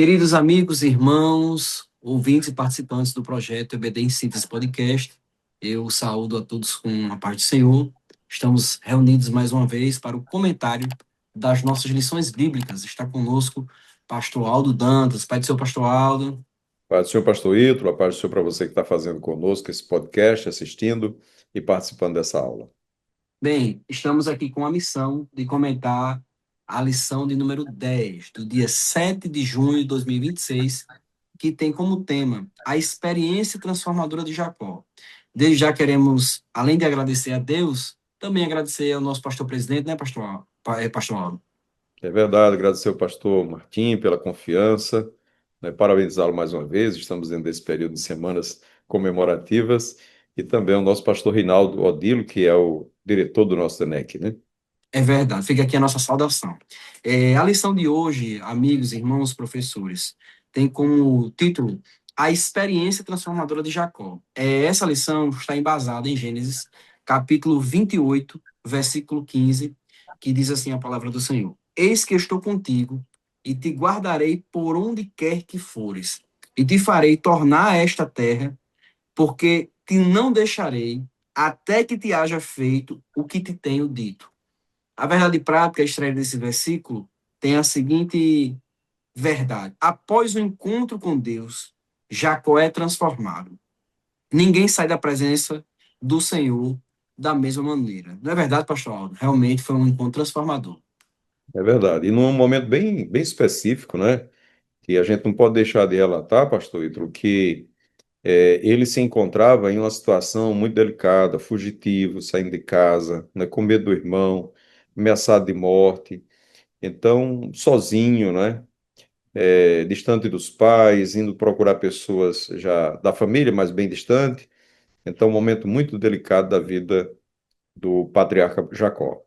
Queridos amigos, irmãos, ouvintes e participantes do projeto EBD em Síntese Podcast, eu saúdo a todos com a paz do Senhor. Estamos reunidos mais uma vez para o comentário das nossas lições bíblicas. Está conosco Pastor Aldo Dantas. Pai do seu Pastor Aldo. Paz do Senhor, pastor Ítalo, a paz do Senhor para você que está fazendo conosco esse podcast, assistindo e participando dessa aula. Bem, estamos aqui com a missão de comentar a lição de número 10, do dia 7 de junho de 2026, que tem como tema a experiência transformadora de Jacó. Desde já queremos, além de agradecer a Deus, também agradecer ao nosso pastor presidente, né, pastor Aldo? É verdade, agradecer ao pastor Martim pela confiança, né, parabenizá-lo mais uma vez, estamos dentro desse período de semanas comemorativas, e também ao nosso pastor Rinaldo Odilo, que é o diretor do nosso TENEC, né? É verdade, fica aqui a nossa saudação. A lição de hoje, amigos, irmãos, professores, tem como título A Experiência Transformadora de Jacó. Essa lição está embasada em Gênesis, capítulo 28, versículo 15, que diz assim a palavra do Senhor: Eis que estou contigo e te guardarei por onde quer que fores, e te farei tornar a esta terra, porque te não deixarei até que te haja feito o que te tenho dito. A verdade prática extraída desse versículo tem a seguinte verdade: após o encontro com Deus, Jacó é transformado. Ninguém sai da presença do Senhor da mesma maneira. Não é verdade, pastor Aldo? Realmente foi um encontro transformador. É verdade, e num momento bem específico, né, que a gente não pode deixar de relatar, pastor Ítalo, que ele se encontrava em uma situação muito delicada, fugitivo, saindo de casa, né, com medo do irmão, ameaçado de morte, então sozinho, né, distante dos pais, indo procurar pessoas já da família, mas bem distante. Então, um momento muito delicado da vida do patriarca Jacó.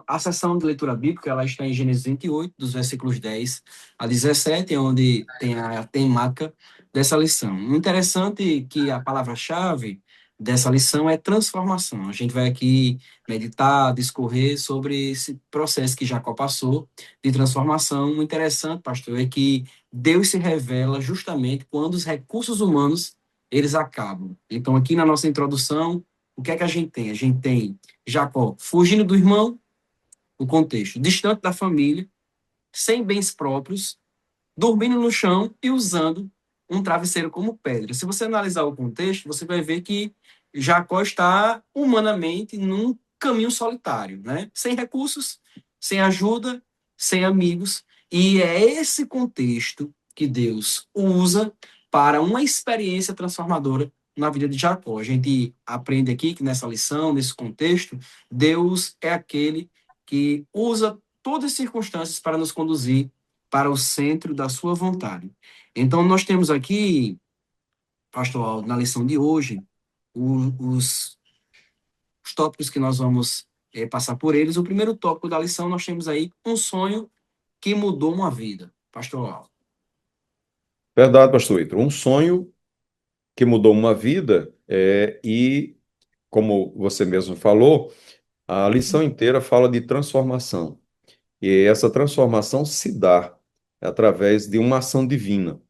A sessão de leitura bíblica ela está em Gênesis 28, dos versículos 10 a 17, onde tem a temática dessa lição. O interessante é que a palavra-chave dessa lição é transformação. A gente vai aqui meditar, discorrer sobre esse processo que Jacó passou de transformação. O interessante, pastor, é que Deus se revela justamente quando os recursos humanos eles acabam. Então, aqui na nossa introdução, o que é que a gente tem? A gente tem Jacó fugindo do irmão, o contexto, distante da família, sem bens próprios, dormindo no chão e usando um travesseiro como pedra. Se você analisar o contexto, você vai ver que Jacó está humanamente num caminho solitário, né? Sem recursos, sem ajuda, sem amigos. E é esse contexto que Deus usa para uma experiência transformadora na vida de Jacó. A gente aprende aqui que nessa lição, nesse contexto, Deus é aquele que usa todas as circunstâncias para nos conduzir para o centro da sua vontade. Então, nós temos aqui, pastor Aldo, na lição de hoje, os, os tópicos que nós vamos passar por eles. O primeiro tópico da lição, nós temos aí um sonho que mudou uma vida. Pastor Aldo. Verdade, pastor Ítalo. Um sonho que mudou uma vida e, como você mesmo falou, a lição inteira fala de transformação. E essa transformação se dá através de uma ação divina.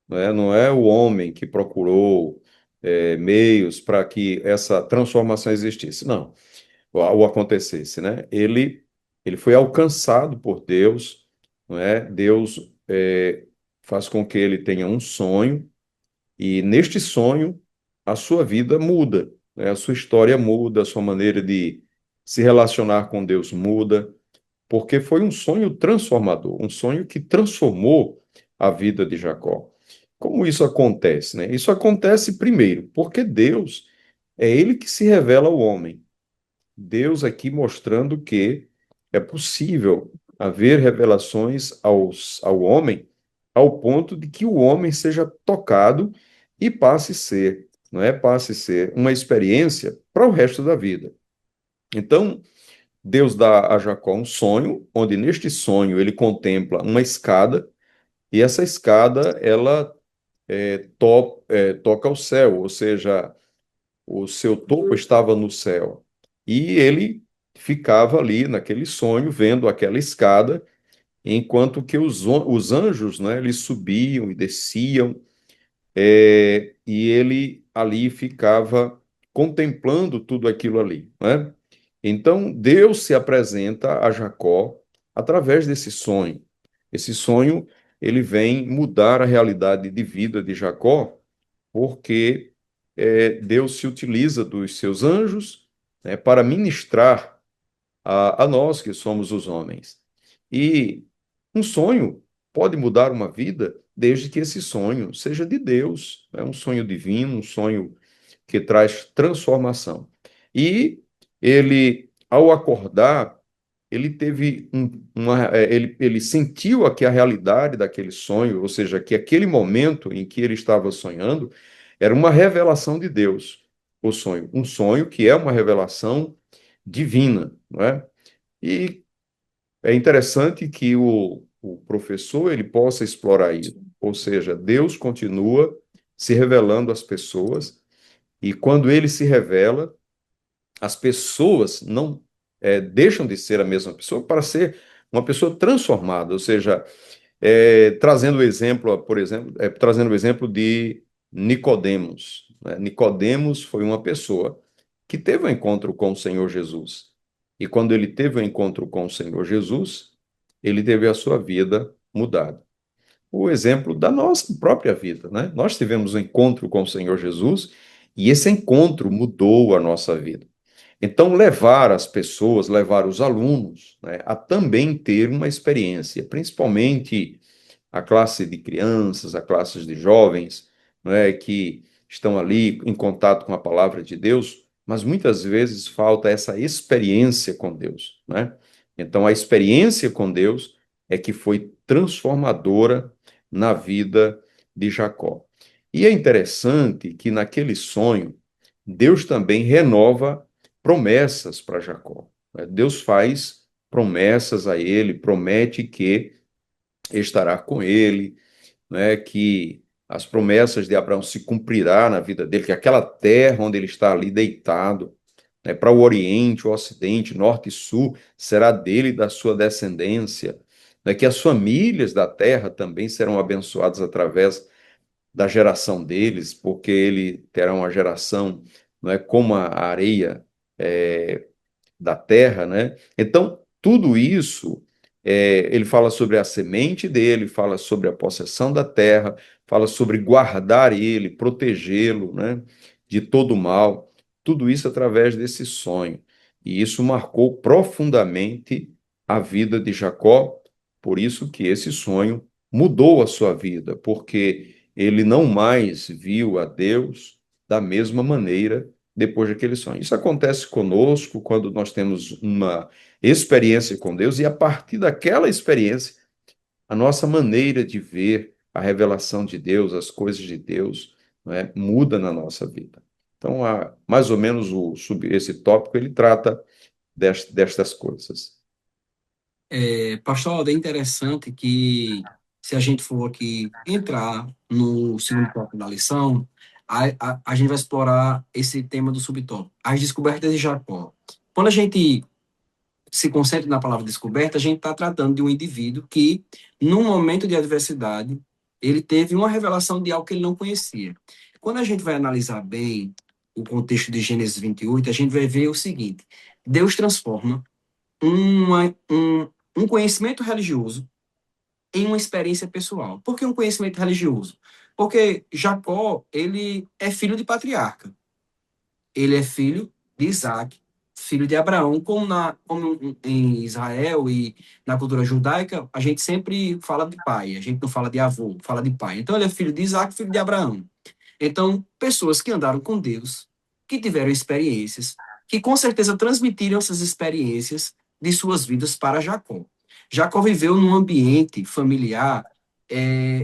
Não é o homem que procurou meios para que essa transformação existisse, não, ou acontecesse, né? Ele foi alcançado por Deus, não é? Deus faz com que ele tenha um sonho e neste sonho a sua vida muda, né? A sua história muda, a sua maneira de se relacionar com Deus muda, porque foi um sonho transformador, um sonho que transformou a vida de Jacó. Como isso acontece, né? Isso acontece primeiro porque Deus é ele que se revela ao homem. Deus aqui mostrando que é possível haver revelações ao homem ao ponto de que o homem seja tocado e passe a ser, não é? Passe a ser uma experiência para o resto da vida. Então, Deus dá a Jacó um sonho, onde neste sonho ele contempla uma escada, e essa escada ela toca ao céu, ou seja, o seu topo estava no céu. E ele ficava ali naquele sonho, vendo aquela escada, enquanto que os anjos, né, eles subiam e desciam, e ele ali ficava contemplando tudo aquilo ali, né? Então, Deus se apresenta a Jacó através desse sonho. Esse sonho, ele vem mudar a realidade de vida de Jacó, porque Deus se utiliza dos seus anjos, né, para ministrar a nós que somos os homens. E um sonho pode mudar uma vida desde que esse sonho seja de Deus, é um sonho divino, um sonho que traz transformação. E ele, ao acordar, ele teve ele sentiu aqui a realidade daquele sonho, ou seja, que aquele momento em que ele estava sonhando era uma revelação de Deus, o sonho, um sonho que é uma revelação divina, não é? E é interessante que o professor ele possa explorar isso, ou seja, Deus continua se revelando às pessoas e quando ele se revela, as pessoas não deixam de ser a mesma pessoa para ser uma pessoa transformada, ou seja, trazendo o exemplo, por exemplo, trazendo o exemplo de Nicodemos, né? Nicodemos foi uma pessoa que teve um encontro com o Senhor Jesus. E quando ele teve um encontro com o Senhor Jesus, ele teve a sua vida mudada. O exemplo da nossa própria vida, né? Nós tivemos um encontro com o Senhor Jesus e esse encontro mudou a nossa vida. Então, levar as pessoas, levar os alunos, né, a também ter uma experiência, principalmente a classe de crianças, a classes de jovens, que estão ali em contato com a palavra de Deus, mas muitas vezes falta essa experiência com Deus, né? Então, a experiência com Deus é que foi transformadora na vida de Jacó. E é interessante que naquele sonho, Deus também renova promessas para Jacó, né? Deus faz promessas a ele, promete que estará com ele, né, que as promessas de Abraão se cumprirá na vida dele, que aquela terra onde ele está ali deitado, né, para o Oriente, o Ocidente, Norte e Sul, será dele e da sua descendência, né, que as famílias da terra também serão abençoadas através da geração deles, porque ele terá uma geração, não é, como a areia da terra, né? Então, tudo isso, ele fala sobre a semente dele, fala sobre a possessão da terra, fala sobre guardar ele, protegê-lo, né, de todo mal, tudo isso através desse sonho. E isso marcou profundamente a vida de Jacó, por isso que esse sonho mudou a sua vida, porque ele não mais viu a Deus da mesma maneira depois daquele sonho. Isso acontece conosco quando nós temos uma experiência com Deus e a partir daquela experiência, a nossa maneira de ver a revelação de Deus, as coisas de Deus, muda na nossa vida. Então, mais ou menos esse tópico ele trata destas coisas. Pastor Aldo, é interessante que, se a gente for aqui entrar no segundo tópico da lição, a gente vai explorar esse tema do subtópico, as descobertas de Jacó. Quando a gente se concentra na palavra descoberta, a gente está tratando de um indivíduo que, num momento de adversidade, ele teve uma revelação de algo que ele não conhecia. Quando a gente vai analisar bem o contexto de Gênesis 28, a gente vai ver o seguinte: Deus transforma um conhecimento religioso em uma experiência pessoal. Por que um conhecimento religioso? Porque Jacó, ele é filho de patriarca. Ele é filho de Isaac, filho de Abraão, como em Israel e na cultura judaica, a gente sempre fala de pai, a gente não fala de avô, fala de pai. Então ele é filho de Isaac, filho de Abraão. Então, pessoas que andaram com Deus, que tiveram experiências, que com certeza transmitiram essas experiências de suas vidas para Jacó. Jacó viveu num ambiente familiar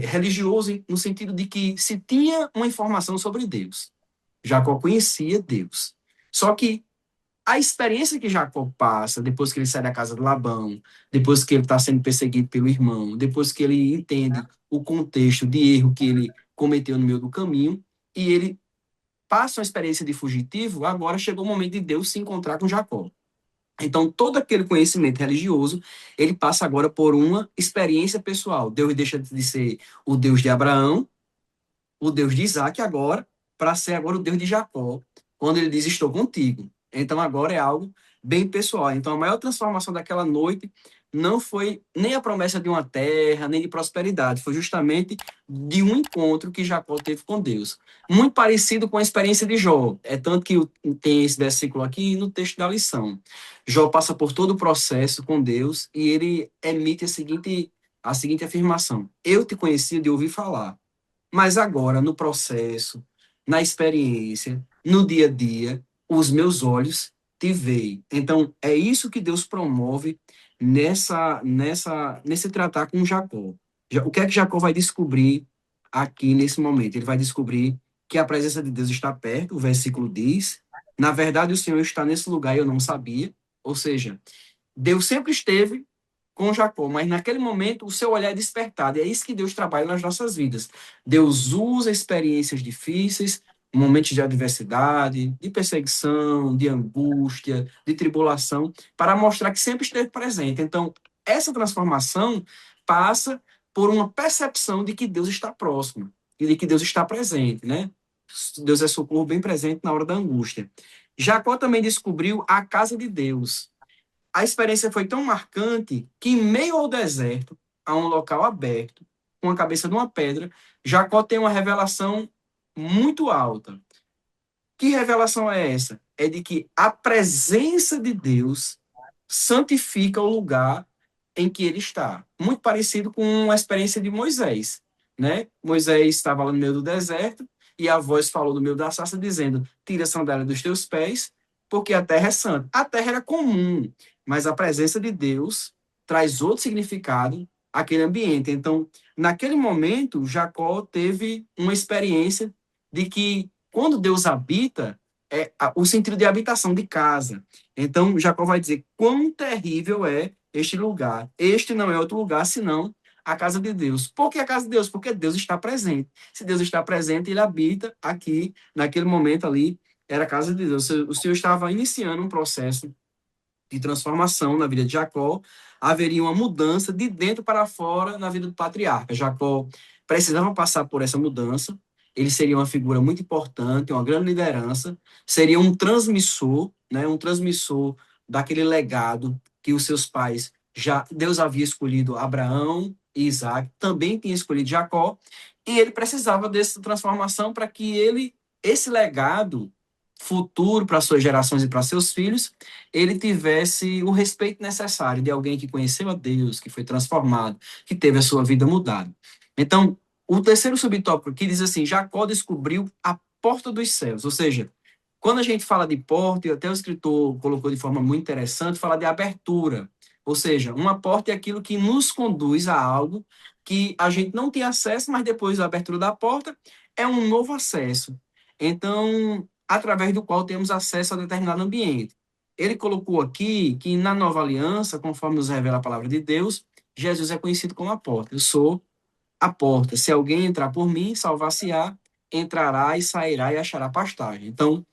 religioso, no sentido de que se tinha uma informação sobre Deus. Jacó conhecia Deus. Só que a experiência que Jacó passa, depois que ele sai da casa de Labão, depois que ele está sendo perseguido pelo irmão, depois que ele entende o contexto de erro que ele cometeu no meio do caminho, e ele passa uma experiência de fugitivo, agora chegou o momento de Deus se encontrar com Jacó. Então, todo aquele conhecimento religioso, ele passa agora por uma experiência pessoal. Deus deixa de ser o Deus de Abraão, o Deus de Isaac agora, para ser agora o Deus de Jacó, quando ele diz: Estou contigo. Então agora é algo bem pessoal. Então a maior transformação daquela noite não foi nem a promessa de uma terra, nem de prosperidade, foi justamente de um encontro que Jacó teve com Deus. Muito parecido com a experiência de Jó. É tanto que tem esse versículo aqui no texto da lição. Jó passa por todo o processo com Deus e ele emite a seguinte afirmação: Eu te conhecia de ouvir falar, mas agora, no processo, na experiência, no dia a dia, os meus olhos te veem. Então, é isso que Deus promove nesse tratar com Jacó. O que é que Jacó vai descobrir aqui nesse momento? Ele vai descobrir que a presença de Deus está perto, o versículo diz. Na verdade, o Senhor está nesse lugar e eu não sabia. Ou seja, Deus sempre esteve com Jacó, mas naquele momento o seu olhar é despertado. E é isso que Deus trabalha nas nossas vidas. Deus usa experiências difíceis, momentos de adversidade, de perseguição, de angústia, de tribulação, para mostrar que sempre esteve presente. Então, essa transformação passa por uma percepção de que Deus está próximo e de que Deus está presente, né? Deus é socorro bem presente na hora da angústia. Jacó também descobriu a casa de Deus. A experiência foi tão marcante que, em meio ao deserto, a um local aberto, com a cabeça de uma pedra, Jacó tem uma revelação muito alta. Que revelação é essa? É de que a presença de Deus santifica o lugar em que ele está. Muito parecido com a experiência de Moisés, né? Moisés estava lá no meio do deserto e a voz falou do meio da sarça dizendo: Tira a sandália dos teus pés, porque a terra é santa. A terra era comum, mas a presença de Deus traz outro significado àquele ambiente. Então, naquele momento, Jacó teve uma experiência de que quando Deus habita, o sentido de habitação, de casa. Então, Jacó vai dizer: quão terrível é este lugar. Este não é outro lugar senão a casa de Deus. Por que a casa de Deus? Porque Deus está presente. Se Deus está presente, ele habita aqui, naquele momento ali, era a casa de Deus. O Senhor estava iniciando um processo de transformação na vida de Jacó. Haveria uma mudança de dentro para fora na vida do patriarca. Jacó precisava passar por essa mudança. Ele seria uma figura muito importante, uma grande liderança, seria um transmissor, né, um transmissor daquele legado que os seus pais já Deus havia escolhido Abraão e Isaac, também tinha escolhido Jacó, e ele precisava dessa transformação para que esse legado futuro para suas gerações e para seus filhos, ele tivesse o respeito necessário de alguém que conheceu a Deus, que foi transformado, que teve a sua vida mudada. Então, o terceiro subtópico aqui diz assim: Jacó descobriu a porta dos céus. Ou seja, quando a gente fala de porta, e até o escritor colocou de forma muito interessante, fala de abertura. Ou seja, uma porta é aquilo que nos conduz a algo que a gente não tem acesso, mas depois da abertura da porta é um novo acesso. Então, através do qual temos acesso a determinado ambiente. Ele colocou aqui que na nova aliança, conforme nos revela a palavra de Deus, Jesus é conhecido como a porta. Eu sou a porta. Se alguém entrar por mim, salvar-se-á, entrará e sairá e achará pastagem. Então,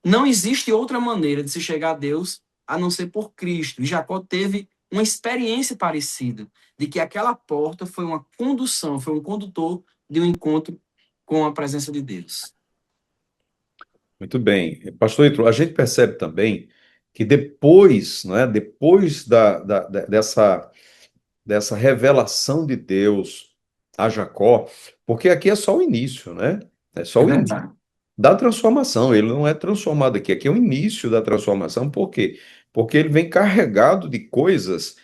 não existe outra maneira de se chegar a Deus a não ser por Cristo. E Jacó teve uma experiência parecida, de que aquela porta foi uma condução, foi um condutor de um encontro com a presença de Deus. Muito bem. Pastor Ítalo, a gente percebe também que depois, não é, depois dessa revelação de Deus a Jacó, porque aqui é só o início, né? É só É o início verdade. da transformação. Ele não é transformado aqui. Aqui é o início da transformação. Por quê? Porque ele vem carregado de coisas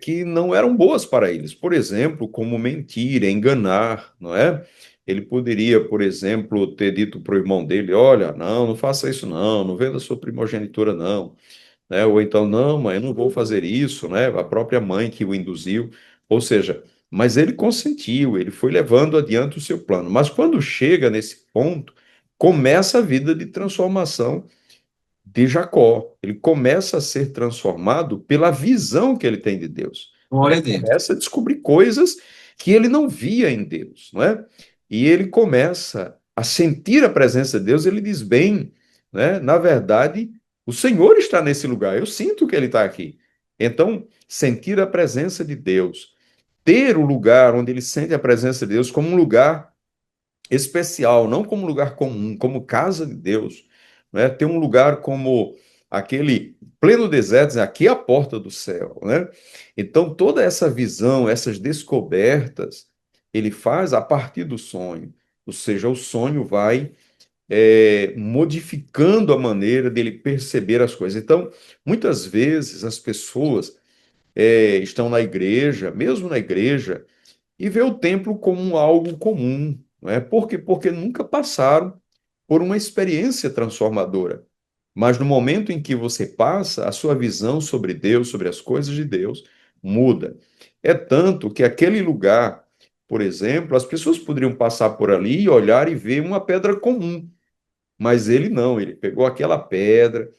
que não eram boas para eles. Por exemplo, como mentir, enganar, não é? Ele poderia, por exemplo, ter dito para o irmão dele: Olha, não, não faça isso, não, não venda sua primogenitura, não, né? Ou então, não, mãe, eu não vou fazer isso, né? A própria mãe que o induziu. Ou seja, mas ele consentiu, ele foi levando adiante o seu plano. Mas quando chega nesse ponto, começa a vida de transformação de Jacó. Ele começa a ser transformado pela visão que ele tem de Deus, né? Glória a Ele Deus. começa a descobrir coisas que ele não via em Deus, não é? E ele começa a sentir a presença de Deus. Ele diz bem, né? Na verdade, O Senhor está nesse lugar, eu sinto que Ele está aqui. Então, sentir a presença de Deus, ter o lugar onde ele sente a presença de Deus como um lugar especial, não como um lugar comum, como casa de Deus, né? Ter um lugar como aquele pleno deserto, aqui é a porta do céu, né? Então, toda essa visão, essas descobertas, ele faz a partir do sonho. Ou seja, o sonho vai modificando a maneira dele perceber as coisas. Então, muitas vezes as pessoas estão na igreja, mesmo na igreja, e vê o templo como algo comum, não é? Por quê? Porque nunca passaram por uma experiência transformadora. Mas no momento em que você passa, a sua visão sobre Deus, sobre as coisas de Deus, muda. É tanto que aquele lugar, por exemplo, as pessoas poderiam passar por ali e olhar e ver uma pedra comum, mas ele não, ele pegou aquela pedra,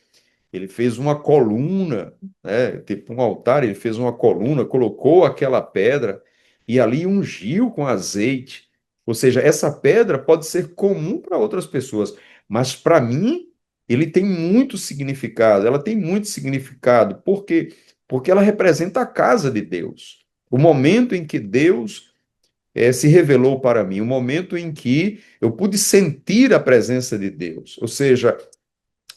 ele fez uma coluna, né, tipo um altar, ele fez uma coluna, colocou aquela pedra e ali ungiu com azeite. Ou seja, essa pedra pode ser comum para outras pessoas, mas para mim ele tem muito significado. Ela tem muito significado, porque ela representa a casa de Deus. O momento em que Deus se revelou para mim, o momento em que eu pude sentir a presença de Deus. Ou seja,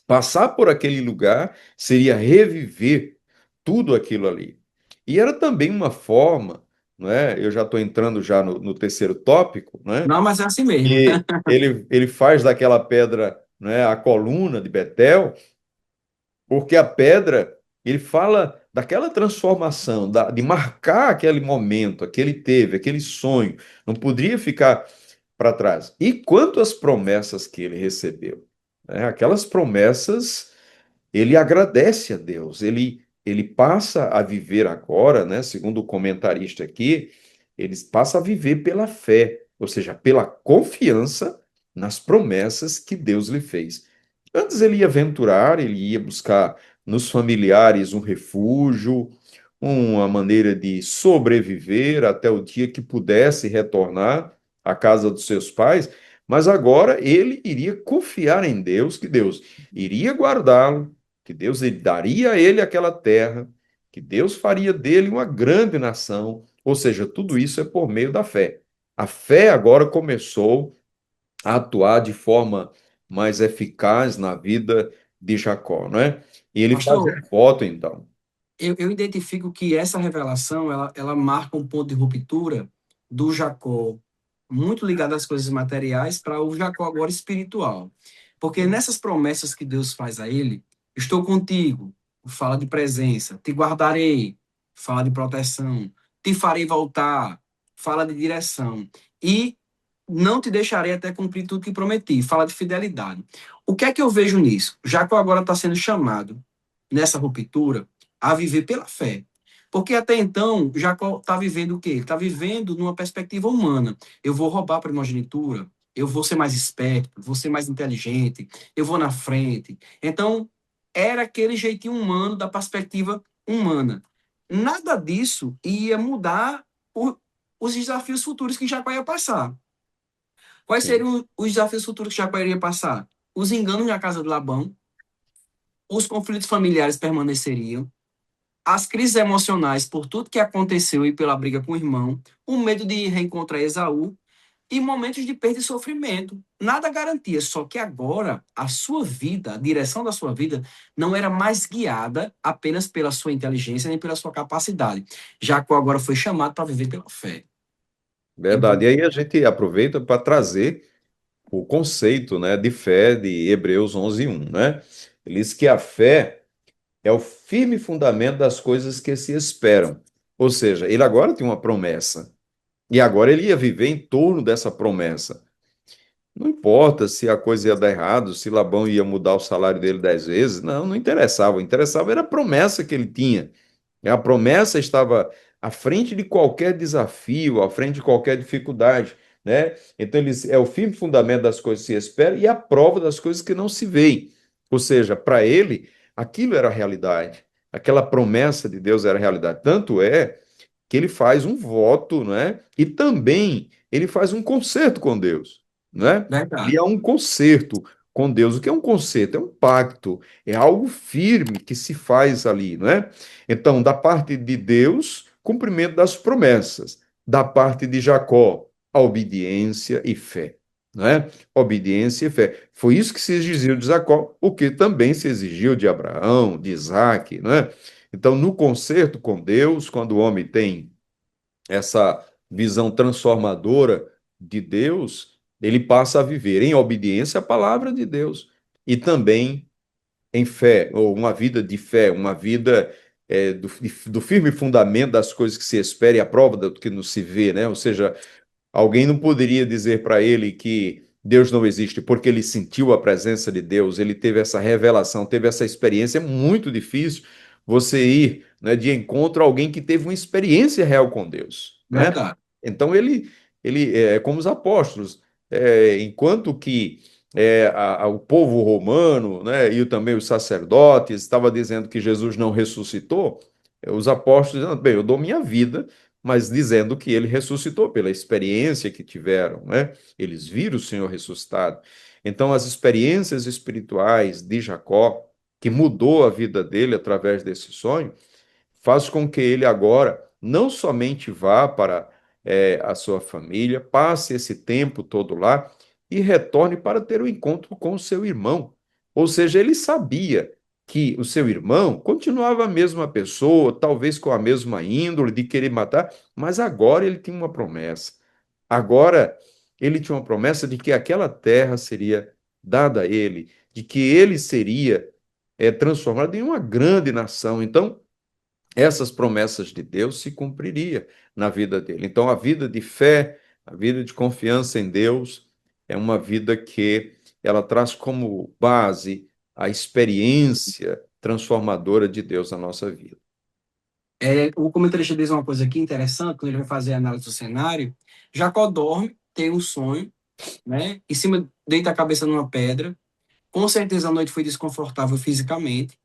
passar por aquele lugar seria reviver tudo aquilo ali. E era também uma forma, não é? Eu já estou entrando já no terceiro tópico, né? Não, mas é assim mesmo. E ele faz daquela pedra, não é, a coluna de Betel, porque a pedra, ele fala daquela transformação, de marcar aquele momento, aquele teve, aquele sonho, não poderia ficar para trás. E quanto às promessas que ele recebeu, né? Aquelas promessas ele agradece a Deus, ele passa a viver agora, né, segundo o comentarista aqui, ele passa a viver pela fé, ou seja, pela confiança nas promessas que Deus lhe fez. Antes ele ia aventurar, ele ia buscar nos familiares um refúgio, uma maneira de sobreviver até o dia que pudesse retornar à casa dos seus pais, mas agora ele iria confiar em Deus, que Deus iria guardá-lo, que Deus daria a ele aquela terra, que Deus faria dele uma grande nação, ou seja, tudo isso é por meio da fé. A fé agora começou a atuar de forma mais eficaz na vida de Jacó, não é? E ele faz Pastor, um voto, então. eu identifico que essa revelação, ela marca um ponto de ruptura do Jacó, muito ligado às coisas materiais, para o Jacó agora espiritual. Porque nessas promessas que Deus faz a ele, estou contigo, fala de presença, te guardarei, fala de proteção, te farei voltar, fala de direção, e não te deixarei até cumprir tudo que prometi, fala de fidelidade. O que é que eu vejo nisso? Jacó agora está sendo chamado, nessa ruptura, a viver pela fé. Porque até então, Jacó está vivendo o quê? Ele está vivendo numa perspectiva humana. Eu vou roubar a primogenitura, eu vou ser mais esperto, vou ser mais inteligente, eu vou na frente. Então, era aquele jeitinho humano da perspectiva humana. Nada disso ia mudar os desafios futuros que Jacó ia passar. Quais Sim, seriam os desafios futuros que Jacó iria passar? Os enganos na casa de Labão, os conflitos familiares permaneceriam, as crises emocionais por tudo que aconteceu e pela briga com o irmão, o medo de reencontrar Esaú e momentos de perda e sofrimento. Nada garantia, só que agora a sua vida, a direção da sua vida, não era mais guiada apenas pela sua inteligência nem pela sua capacidade. Jacó agora foi chamado para viver pela fé. E verdade. E aí a gente aproveita para trazer o conceito, né, de fé de Hebreus 11:1, né? Ele diz que a fé é o firme fundamento das coisas que se esperam. Ou seja, ele agora tem uma promessa. E agora ele ia viver em torno dessa promessa. Não importa se a coisa ia dar errado, se Labão ia mudar o salário dele 10 vezes. Não, não interessava. O interessava era a promessa que ele tinha. E a promessa estava à frente de qualquer desafio, à frente de qualquer dificuldade, né? Então, ele é o firme fundamento das coisas que se esperam e a prova das coisas que não se veem. Ou seja, para ele, aquilo era a realidade. Aquela promessa de Deus era a realidade. Tanto é que ele faz um voto, né? E também ele faz um concerto com Deus, né? Ele verdade. é um concerto. com Deus. O que é um concerto? É um pacto, é algo firme que se faz ali, não é? Então, da parte de Deus, cumprimento das promessas. Da parte de Jacó, a obediência e fé, não é? Obediência e fé. Foi isso que se exigiu de Jacó, o que também se exigiu de Abraão, de Isaac, não é? Então, no concerto com Deus, quando o homem tem essa visão transformadora de Deus, ele passa a viver em obediência à palavra de Deus e também em fé, ou uma vida de fé, uma vida do firme fundamento das coisas que se espera e a prova do que não se vê, né? Ou seja, alguém não poderia dizer para ele que Deus não existe, porque ele sentiu a presença de Deus, ele teve essa revelação, teve essa experiência. É muito difícil você ir, né, de encontro a alguém que teve uma experiência real com Deus, né? Verdade. Então ele é como os apóstolos, enquanto que o povo romano, né, e também os sacerdotes estava dizendo que Jesus não ressuscitou, os apóstolos dizendo, bem, eu dou minha vida, mas dizendo que ele ressuscitou pela experiência que tiveram, né? Eles viram o Senhor ressuscitado. Então, as experiências espirituais de Jacó, que mudou a vida dele através desse sonho, faz com que ele agora não somente vá para a sua família, passe esse tempo todo lá e retorne para ter o encontro com o seu irmão. Ou seja, ele sabia que o seu irmão continuava a mesma pessoa, talvez com a mesma índole de querer matar, mas agora ele tinha uma promessa. Agora ele tinha uma promessa de que aquela terra seria dada a ele, de que ele seria transformado em uma grande nação. Então, essas promessas de Deus se cumpriria na vida dele. Então, a vida de fé, a vida de confiança em Deus, é uma vida que ela traz como base a experiência transformadora de Deus na nossa vida. O comentarista diz uma coisa aqui interessante, quando ele vai fazer a análise do cenário. Jacó dorme, tem um sonho, né? Em cima, deita a cabeça numa pedra. Com certeza a noite foi desconfortável fisicamente,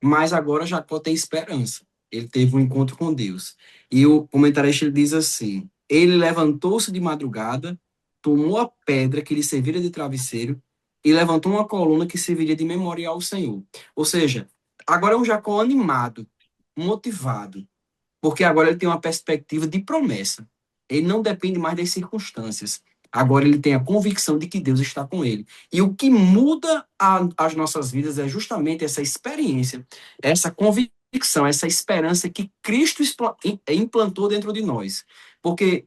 mas agora Jacó tem esperança. Ele teve um encontro com Deus. E o comentarista ele diz assim: ele levantou-se de madrugada, tomou a pedra que lhe servira de travesseiro e levantou uma coluna que serviria de memorial ao Senhor. Ou seja, agora é um Jacó animado, motivado, porque agora ele tem uma perspectiva de promessa. Ele não depende mais das circunstâncias. Agora ele tem a convicção de que Deus está com ele. E o que muda as nossas vidas é justamente essa experiência, essa convicção, essa esperança que Cristo implantou dentro de nós. Porque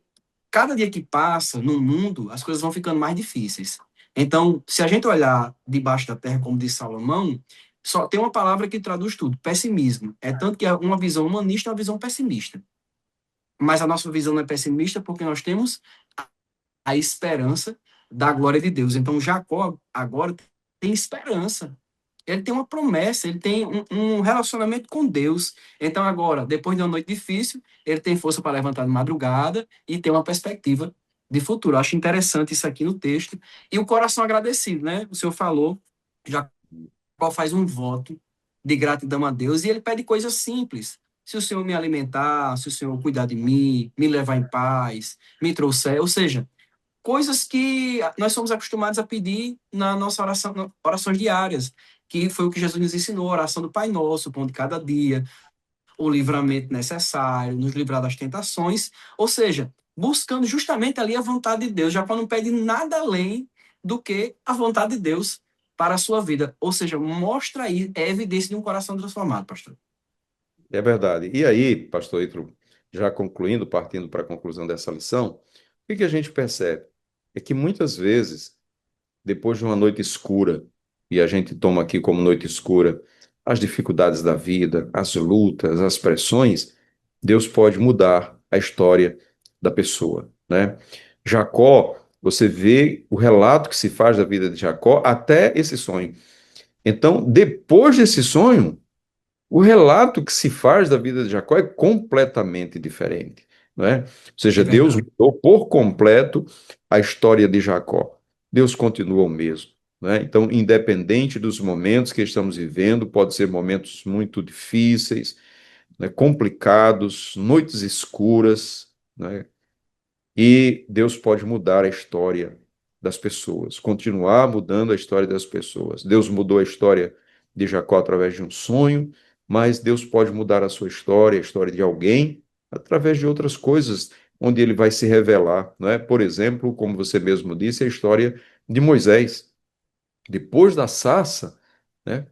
cada dia que passa no mundo, as coisas vão ficando mais difíceis. Então, se a gente olhar debaixo da terra, como diz Salomão, só tem uma palavra que traduz tudo: pessimismo. É tanto que uma visão humanista é uma visão pessimista. Mas a nossa visão não é pessimista porque nós temos a esperança da glória de Deus. Então, Jacó agora tem esperança. Ele tem uma promessa, ele tem um relacionamento com Deus. Então, agora, depois de uma noite difícil, ele tem força para levantar de madrugada e ter uma perspectiva de futuro. Eu acho interessante isso aqui no texto. E o coração agradecido, né? O senhor falou, Jacó faz um voto de gratidão a Deus e ele pede coisas simples. Se o Senhor me alimentar, se o Senhor cuidar de mim, me levar em paz, me trouxer, ou seja, coisas que nós somos acostumados a pedir na nossa oração, orações diárias, que foi o que Jesus nos ensinou, a oração do Pai Nosso, o pão de cada dia, o livramento necessário, nos livrar das tentações, ou seja, buscando justamente ali a vontade de Deus, já para não pede nada além do que a vontade de Deus para a sua vida. Ou seja, mostra aí, é evidência de um coração transformado, pastor. É verdade. E aí, pastor Ítalo, já concluindo, partindo para a conclusão dessa lição, o que que a gente percebe? É que muitas vezes, depois de uma noite escura, e a gente toma aqui como noite escura as dificuldades da vida, as lutas, as pressões, Deus pode mudar a história da pessoa, né? Jacó, você vê o relato que se faz da vida de Jacó até esse sonho. Então, depois desse sonho, o relato que se faz da vida de Jacó é completamente diferente, não é? Ou É seja, Deus verdade. mudou por completo a história de Jacó. Deus continua o mesmo, não é? Então, independente dos momentos que estamos vivendo, pode ser momentos muito difíceis, né, complicados, noites escuras, né? E Deus pode mudar a história das pessoas, continuar mudando a história das pessoas. Deus mudou a história de Jacó através de um sonho, mas Deus pode mudar a história de alguém, através de outras coisas, onde ele vai se revelar, não é? Por exemplo, como você mesmo disse, a história de Moisés. Depois da sarça, né?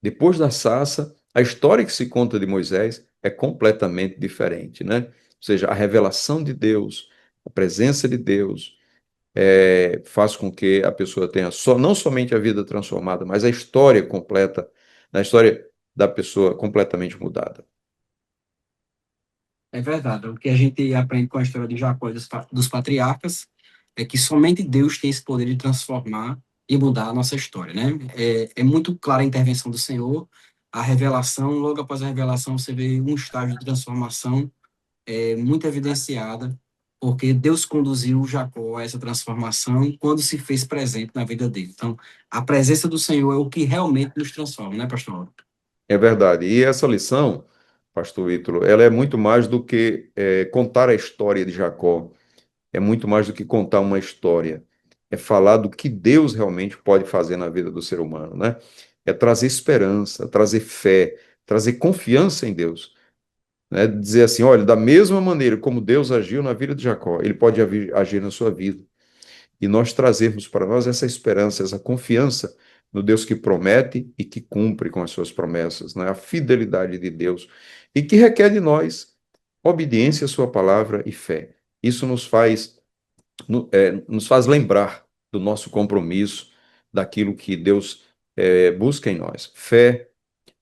Depois da sarça, a história que se conta de Moisés é completamente diferente, né? Ou seja, a revelação de Deus, a presença de Deus, faz com que a pessoa tenha não somente a vida transformada, mas a história completa, a história da pessoa completamente mudada. É verdade. O que a gente aprende com a história de Jacó e dos patriarcas é que somente Deus tem esse poder de transformar e mudar a nossa história, né? É muito clara a intervenção do Senhor, a revelação, logo após a revelação, você vê um estágio de transformação muito evidenciada, porque Deus conduziu Jacó a essa transformação quando se fez presente na vida dele. Então, a presença do Senhor é o que realmente nos transforma, né, pastor? É verdade. E essa lição, pastor Ítalo, ela é muito mais do que contar a história de Jacó. É muito mais do que contar uma história. É falar do que Deus realmente pode fazer na vida do ser humano, né? É trazer esperança, trazer fé, trazer confiança em Deus, né? Dizer assim, olha, da mesma maneira como Deus agiu na vida de Jacó, ele pode agir na sua vida. E nós trazermos para nós essa esperança, essa confiança no Deus que promete e que cumpre com as suas promessas, né? A fidelidade de Deus e que requer de nós obediência à sua palavra e fé. Isso nos faz lembrar do nosso compromisso, daquilo que Deus busca em nós, fé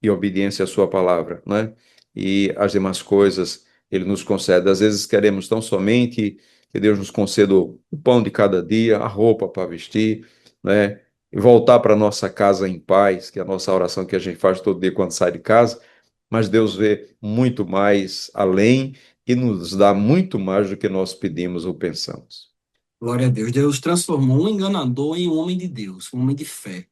e obediência à sua palavra, né? E as demais coisas ele nos concede. Às vezes queremos tão somente que Deus nos conceda o pão de cada dia, a roupa para vestir, né? E voltar para nossa casa em paz, que é a nossa oração que a gente faz todo dia quando sai de casa, mas Deus vê muito mais além e nos dá muito mais do que nós pedimos ou pensamos. Glória a Deus. Deus transformou um enganador em um homem de Deus, um homem de fé,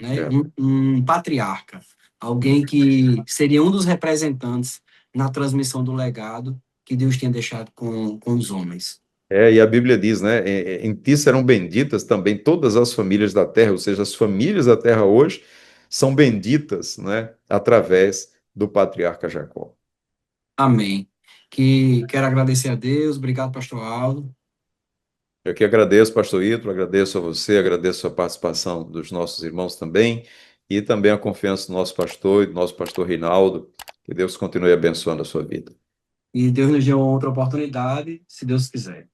né? É. Um patriarca, alguém que seria um dos representantes na transmissão do legado que Deus tinha deixado com os homens. E a Bíblia diz, né? Em ti serão benditas também todas as famílias da terra, ou seja, as famílias da terra hoje são benditas, né? Através do patriarca Jacó. Amém. Que quero agradecer a Deus. Obrigado, pastor Aldo. Eu que agradeço, pastor Ítalo, agradeço a você, agradeço a participação dos nossos irmãos também, e também a confiança do nosso pastor e do nosso pastor Reinaldo. Que Deus continue abençoando a sua vida. E Deus nos deu outra oportunidade, se Deus quiser.